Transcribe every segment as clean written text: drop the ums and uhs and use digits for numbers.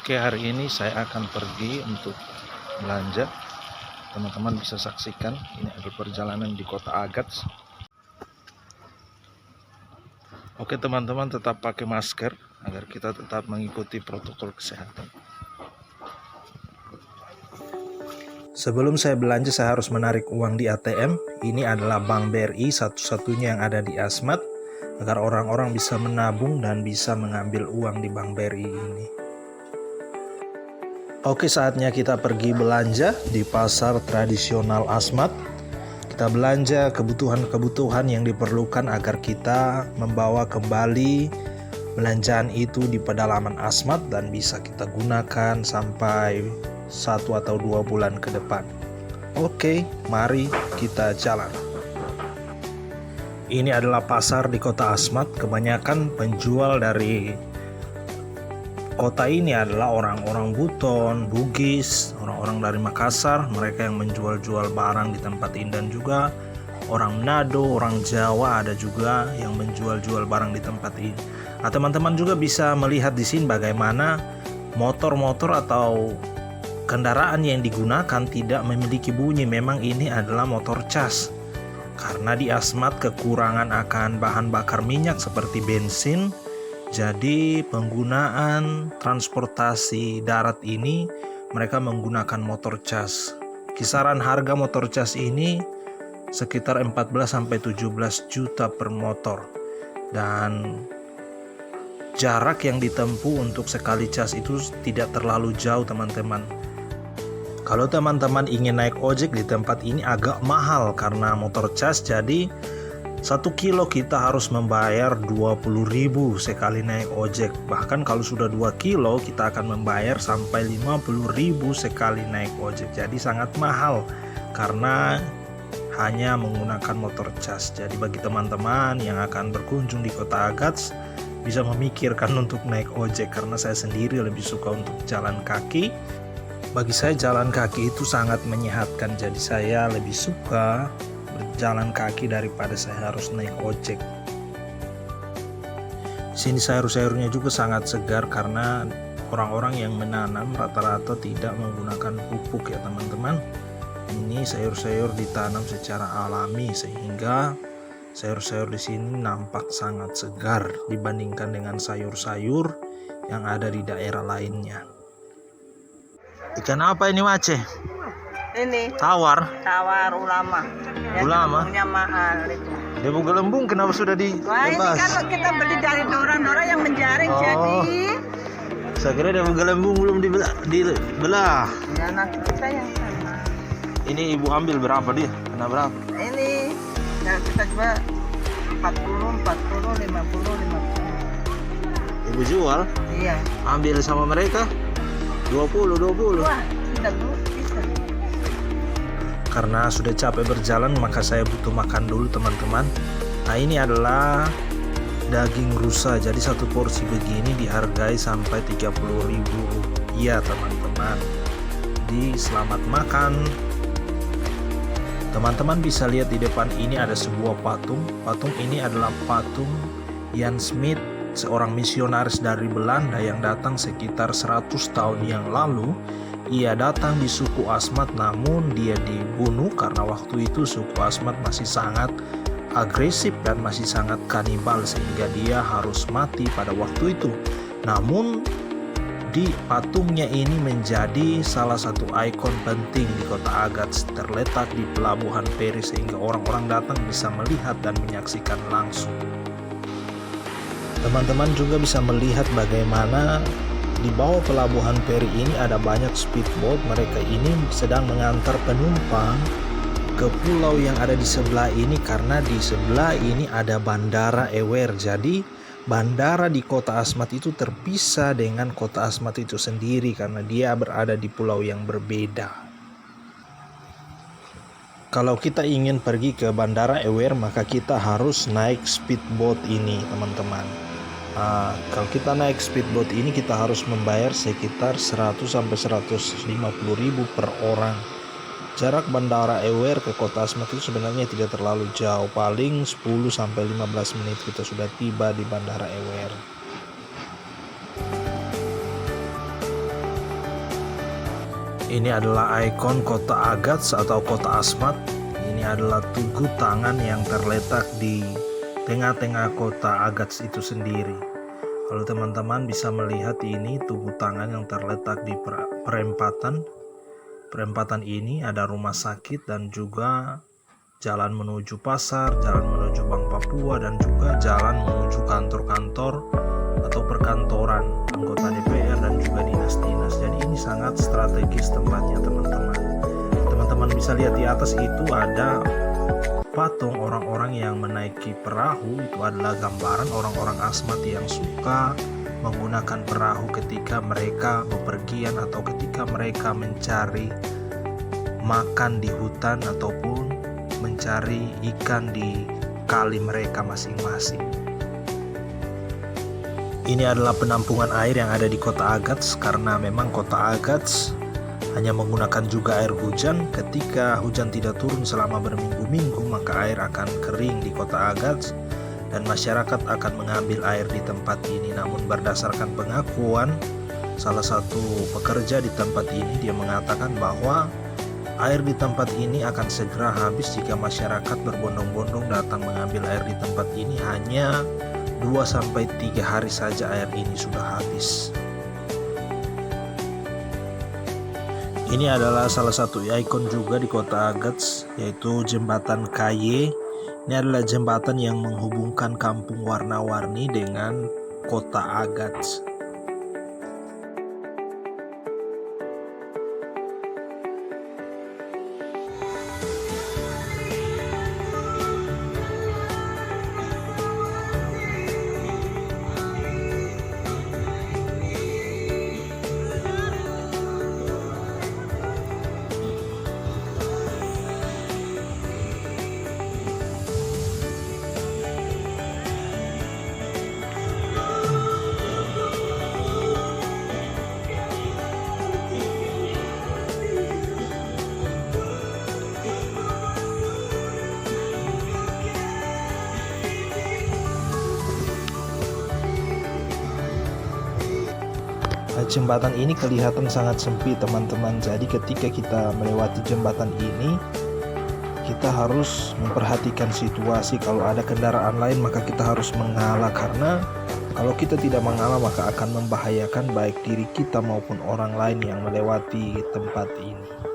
Oke, hari ini saya akan pergi untuk belanja. Teman-teman bisa saksikan, ini adalah perjalanan di kota Agats. Oke teman-teman, tetap pakai masker agar kita tetap mengikuti protokol kesehatan. Sebelum saya belanja, saya harus menarik uang di ATM. Ini adalah Bank BRI satu-satunya yang ada di Asmat, agar orang-orang bisa menabung dan bisa mengambil uang di Bank BRI ini. Oke, saatnya kita pergi belanja di pasar tradisional Asmat. Kita belanja kebutuhan-kebutuhan yang diperlukan agar kita membawa kembali belanjaan itu di pedalaman Asmat dan bisa kita gunakan sampai 1 atau 2 bulan ke depan. Oke, mari kita jalan. Ini adalah pasar di kota Asmat. Kebanyakan penjual dari kota ini adalah orang-orang Buton, Bugis, orang-orang dari Makassar. Mereka yang menjual-jual barang di tempat ini, dan juga orang Manado, orang Jawa ada juga yang menjual-jual barang di tempat ini. Nah, teman-teman juga bisa melihat di sini bagaimana motor-motor atau kendaraan yang digunakan tidak memiliki bunyi. Memang ini adalah motor cas. Karena di Asmat kekurangan akan bahan bakar minyak seperti bensin, jadi penggunaan transportasi darat ini mereka menggunakan motor cas. Kisaran harga motor cas ini sekitar 14-17 juta per motor. Dan jarak yang ditempuh untuk sekali cas itu tidak terlalu jauh, teman-teman. Kalau teman-teman ingin naik ojek di tempat ini agak mahal karena motor cas, jadi 1 kilo kita harus membayar 20.000 sekali naik ojek. Bahkan kalau sudah 2 kilo kita akan membayar sampai 50.000 sekali naik ojek. Jadi sangat mahal karena hanya menggunakan motor cas. Jadi bagi teman-teman yang akan berkunjung di kota Agats bisa memikirkan untuk naik ojek, karena saya sendiri lebih suka untuk jalan kaki. Bagi saya jalan kaki itu sangat menyehatkan, jadi saya lebih suka berjalan kaki daripada saya harus naik ojek. Sini sayur-sayurnya juga sangat segar karena orang-orang yang menanam rata-rata tidak menggunakan pupuk ya teman-teman. Ini sayur-sayur ditanam secara alami sehingga sayur-sayur di sini nampak sangat segar dibandingkan dengan sayur-sayur yang ada di daerah lainnya. Ikan apa ini, Mace? Ini Tawar ulama. Ulama? Punya mahal itu. Debu gelembung kenapa sudah Wah, ini dibebas? kan kita beli dari orang-orang yang menjaring, Oh. jadi Saya kira debu gelembung belum dibelah. ya nanti kita yang sama. Ini ibu ambil berapa dia? Kena berapa? Ini ya kita coba 40, 50. Ibu jual? Iya. Ambil sama mereka 20. Wah, tidak bisa. Karena sudah capek berjalan maka saya butuh makan dulu teman-teman. Nah, ini adalah daging rusa. Jadi satu porsi begini dihargai sampai 30.000 rupiah teman-teman. Jadi selamat makan. Teman-teman bisa lihat di depan ini ada sebuah patung. Patung ini adalah patung Jan Smit, seorang misionaris dari Belanda yang datang sekitar 100 tahun yang lalu. Ia datang di suku Asmat, namun dia dibunuh karena waktu itu suku Asmat masih sangat agresif dan masih sangat kanibal, sehingga dia harus mati pada waktu itu. Namun di patungnya ini menjadi salah satu ikon penting di kota Agats, terletak di pelabuhan Peri sehingga orang-orang datang bisa melihat dan menyaksikan langsung. Teman-teman juga bisa melihat bagaimana di bawah pelabuhan Peri ini ada banyak speedboat. Mereka ini sedang mengantar penumpang ke pulau yang ada di sebelah ini, karena di sebelah ini ada Bandara Ewer. Jadi bandara di kota Asmat itu terpisah dengan kota Asmat itu sendiri karena dia berada di pulau yang berbeda. Kalau kita ingin pergi ke Bandara Ewer maka kita harus naik speedboat ini teman-teman. Kalau kita naik speedboat ini kita harus membayar sekitar 100-150.000 per orang. Jarak Bandara Ewer ke kota Asmat itu sebenarnya tidak terlalu jauh, paling 10-15 menit kita sudah tiba di Bandara Ewer. Ini adalah ikon kota Agats atau kota Asmat. Ini adalah tugu tangan yang terletak di tengah-tengah kota Agats itu sendiri. Kalau teman-teman bisa melihat ini tugu tangan yang terletak di perempatan. Perempatan ini ada rumah sakit dan juga jalan menuju pasar, jalan menuju Bank Papua, dan juga jalan menuju kantor-kantor atau perkantoran anggota DPR dan juga dinas-dinas. Jadi ini sangat strategis tempatnya teman-teman. Teman-teman bisa lihat di atas itu ada patung orang-orang yang menaiki perahu. Itu adalah gambaran orang-orang Asmat yang suka menggunakan perahu ketika mereka bepergian atau ketika mereka mencari makan di hutan ataupun mencari ikan di kali mereka masing-masing. Ini adalah penampungan air yang ada di kota Agats, karena memang kota Agats hanya menggunakan juga air hujan. Ketika hujan tidak turun selama berminggu-minggu, maka air akan kering di kota Agats dan masyarakat akan mengambil air di tempat ini. Namun berdasarkan pengakuan salah satu pekerja di tempat ini, dia mengatakan bahwa air di tempat ini akan segera habis jika masyarakat berbondong-bondong datang mengambil air di tempat ini. Hanya 2-3 hari saja air ini sudah habis. Ini adalah salah satu ikon juga di kota Agats, yaitu jembatan KY. Ini adalah jembatan yang menghubungkan kampung warna-warni dengan kota Agats. Jembatan ini kelihatan sangat sempit teman-teman. Jadi ketika kita melewati jembatan ini, kita harus memperhatikan situasi. Kalau ada kendaraan lain maka kita harus mengalah, karena kalau kita tidak mengalah maka akan membahayakan baik diri kita maupun orang lain yang melewati tempat ini.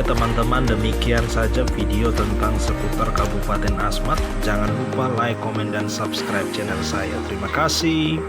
Oke teman-teman, demikian saja video tentang seputar Kabupaten Asmat. Jangan lupa like, komen, dan subscribe channel saya. Terima kasih.